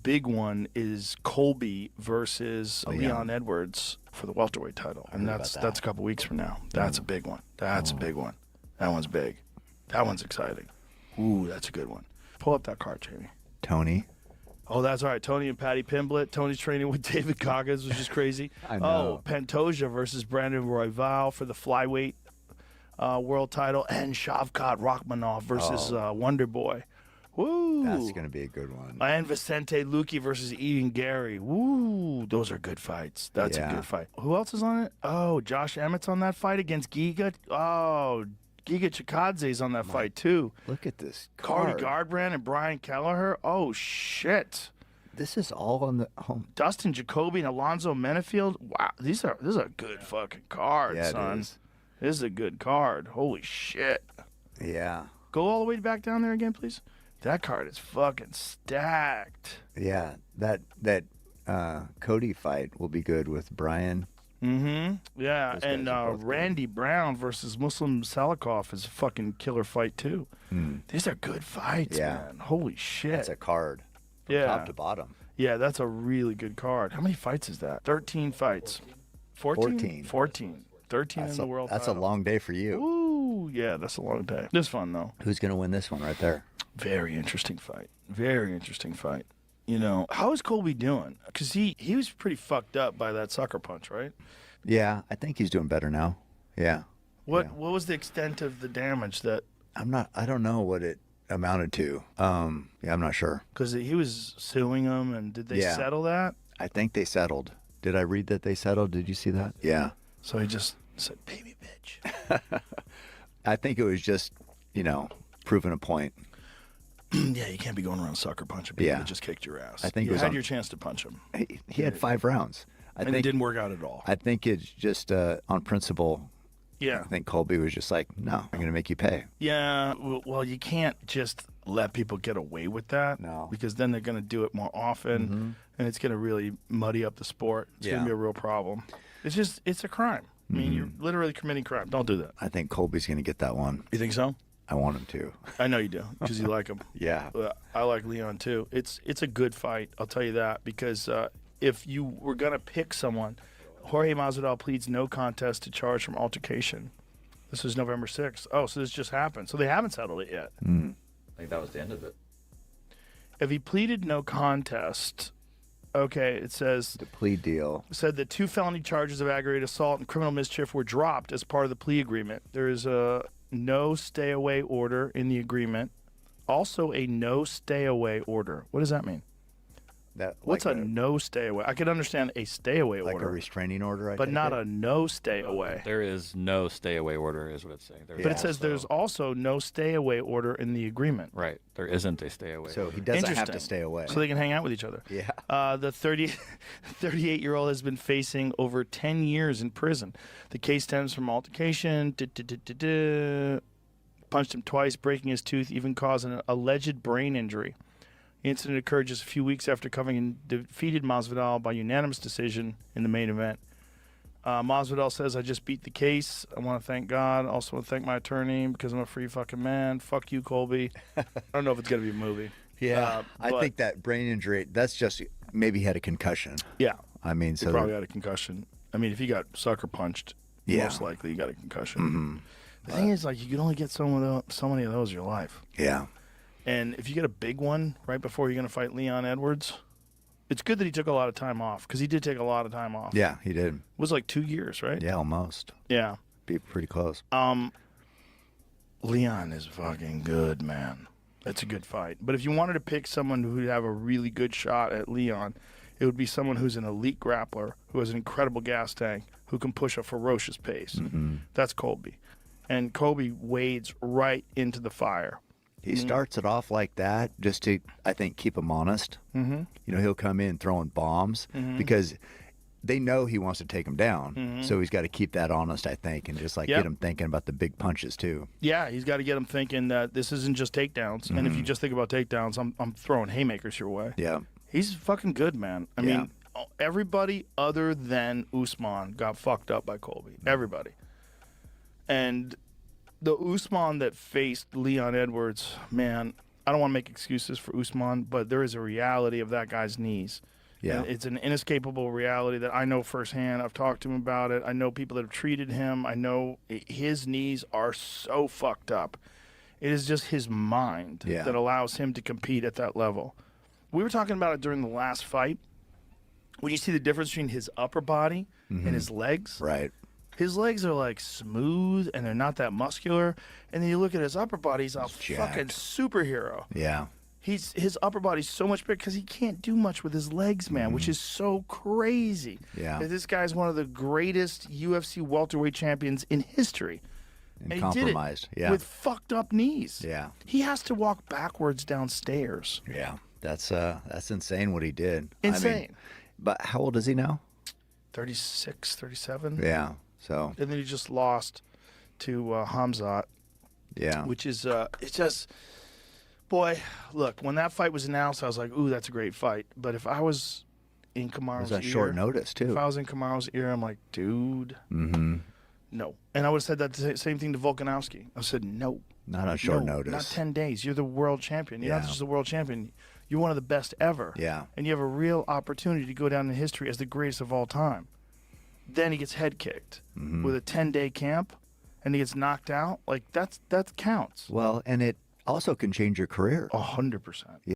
big one is Colby versus Leon Edwards for the welterweight title, and that's a couple weeks from now. That's a big one. That's a big one. That one's big. That one's exciting. Ooh, that's a good one. Pull up that card, Jamie. Tony. Oh, that's all right. Tony and Patty Pimblett. Tony's training with David Goggins, which is crazy. I know. Oh, Pantoja versus Brandon Royval for the flyweight world title, and Shavkat Rachmanov versus Wonder Boy. Woo! That's going to be a good one. And Vicente Luque versus Ian Gary. Woo! Those are good fights. That's a good fight. Who else is on it? Oh, Josh Emmett's on that fight against Giga. Oh, Giga Chikadze's on that fight, too. Look at this card. Cody Garbrandt and Brian Kelleher. Oh, shit. This is all on the home. Dustin Jacoby and Alonzo Menefield. Wow, this is a good fucking card, son. It is. This is a good card. Holy shit. Yeah. Go all the way back down there again, please. That card is fucking stacked. Yeah, that Cody fight will be good with Brian. Mm-hmm. Yeah, and Randy Brown versus Muslim Salikov is a fucking killer fight, too. These are good fights, man. Holy shit. That's a card from top to bottom. Yeah, that's a really good card. How many fights is that? 13 fights. 14? 14. 13 in the world That's title. a long day for you. Ooh, yeah, that's a long day. This is fun, though. Who's going to win this one right there? Very interesting fight. Very interesting fight. You know, how is Colby doing? Because he was pretty fucked up by that sucker punch, right? Yeah, I think he's doing better now. Yeah. What was the extent of the damage that... I don't know what it amounted to. I'm not sure. Because he was suing him, and did they settle that? I think they settled. Did I read that they settled? Did you see that? Yeah. So he just said, baby bitch. I think it was just, proving a point. Yeah, you can't be going around sucker punching people that just kicked your ass. I think you had your chance to punch him. He had 5 rounds. And it didn't work out at all. I think it's just on principle. Yeah. I think Colby was just like, no, I'm going to make you pay. Yeah, well, you can't just let people get away with that. No. Because then they're going to do it more often, and it's going to really muddy up the sport. It's going to be a real problem. It's a crime. I mean, you're literally committing crime. Don't do that. I think Colby's going to get that one. You think so? I want him to. I know you do, because you like him. Yeah. I like Leon, too. It's a good fight, I'll tell you that, because if you were going to pick someone, Jorge Masvidal pleads no contest to charge from altercation. This is November 6th. Oh, so this just happened. So they haven't settled it yet. I think that was the end of it. If he pleaded no contest, okay, it says... The plea deal. Said that 2 felony charges of aggravated assault and criminal mischief were dropped as part of the plea agreement. There is a no stay-away order in the agreement. Also a no stay-away order. What does that mean? What's a no stay away? I could understand a stay away order. Like a restraining order, but not a no stay away. There is no stay away order, is what it's saying. But it says there's also no stay away order in the agreement. Right. There isn't a stay away. So he doesn't have to stay away. So they can hang out with each other. Yeah. The 38-year-old has been facing over 10 years in prison. The case stems from altercation. Punched him twice, breaking his tooth, even causing an alleged brain injury. The incident occurred just a few weeks after Covington defeated Masvidal by unanimous decision in the main event. Masvidal says, I just beat the case. I want to thank God. Also want to thank my attorney because I'm a free fucking man. Fuck you, Colby. I don't know if it's going to be a movie. Yeah. I think that brain injury, that's just maybe he had a concussion. Yeah. I mean, he probably had a concussion. I mean, if he got sucker punched, most likely he got a concussion. The thing is, like, you can only get so many of those in your life. Yeah. And if you get a big one right before you're going to fight Leon Edwards, it's good that he took a lot of time off, because he did take a lot of time off. Yeah, he did. It was like 2 years, right? Yeah, almost. Yeah. Be pretty close. Leon is fucking good, man. That's a good fight. But if you wanted to pick someone who would have a really good shot at Leon, it would be someone who's an elite grappler, who has an incredible gas tank, who can push a ferocious pace. That's Colby. And Colby wades right into the fire. He starts it off like that just to, I think, keep him honest. He'll come in throwing bombs because they know he wants to take him down. So he's got to keep that honest, I think, and just get him thinking about the big punches too. Yeah, he's got to get him thinking that this isn't just takedowns. And if you just think about takedowns, I'm throwing haymakers your way. Yeah. He's fucking good, man. I mean, everybody other than Usman got fucked up by Colby. Everybody. And the Usman that faced Leon Edwards, man, I don't want to make excuses for Usman, but there is a reality of that guy's knees. Yeah. And it's an inescapable reality that I know firsthand. I've talked to him about it. I know people that have treated him. I know his knees are so fucked up. It is just his mind that allows him to compete at that level. We were talking about it during the last fight. When you see the difference between his upper body and his legs. Right. His legs are like smooth and they're not that muscular. And then you look at his upper body, he's a fucking superhero. Yeah. His upper body's so much bigger because he can't do much with his legs, man, which is so crazy. Yeah. This guy's one of the greatest UFC welterweight champions in history. And he compromised. did it with fucked up knees. Yeah. He has to walk backwards downstairs. Yeah. That's insane what he did. Insane. I mean, but how old is he now? 36, 37. Yeah. So. And then he just lost to Hamzat. Yeah. Which is, it's just, boy, look, when that fight was announced, I was like, ooh, that's a great fight. But if I was in Kamaru's ear. It was on short notice, too. If I was in Kamaru's ear, I'm like, dude, no. And I would have said that the same thing to Volkanovski. I said, no. Not on short notice. Not 10 days. You're the world champion. You're not just the world champion. You're one of the best ever. Yeah. And you have a real opportunity to go down in history as the greatest of all time. Then he gets head kicked with a 10-day camp, and he gets knocked out. Like, that counts. Well, and it also can change your career. 100%.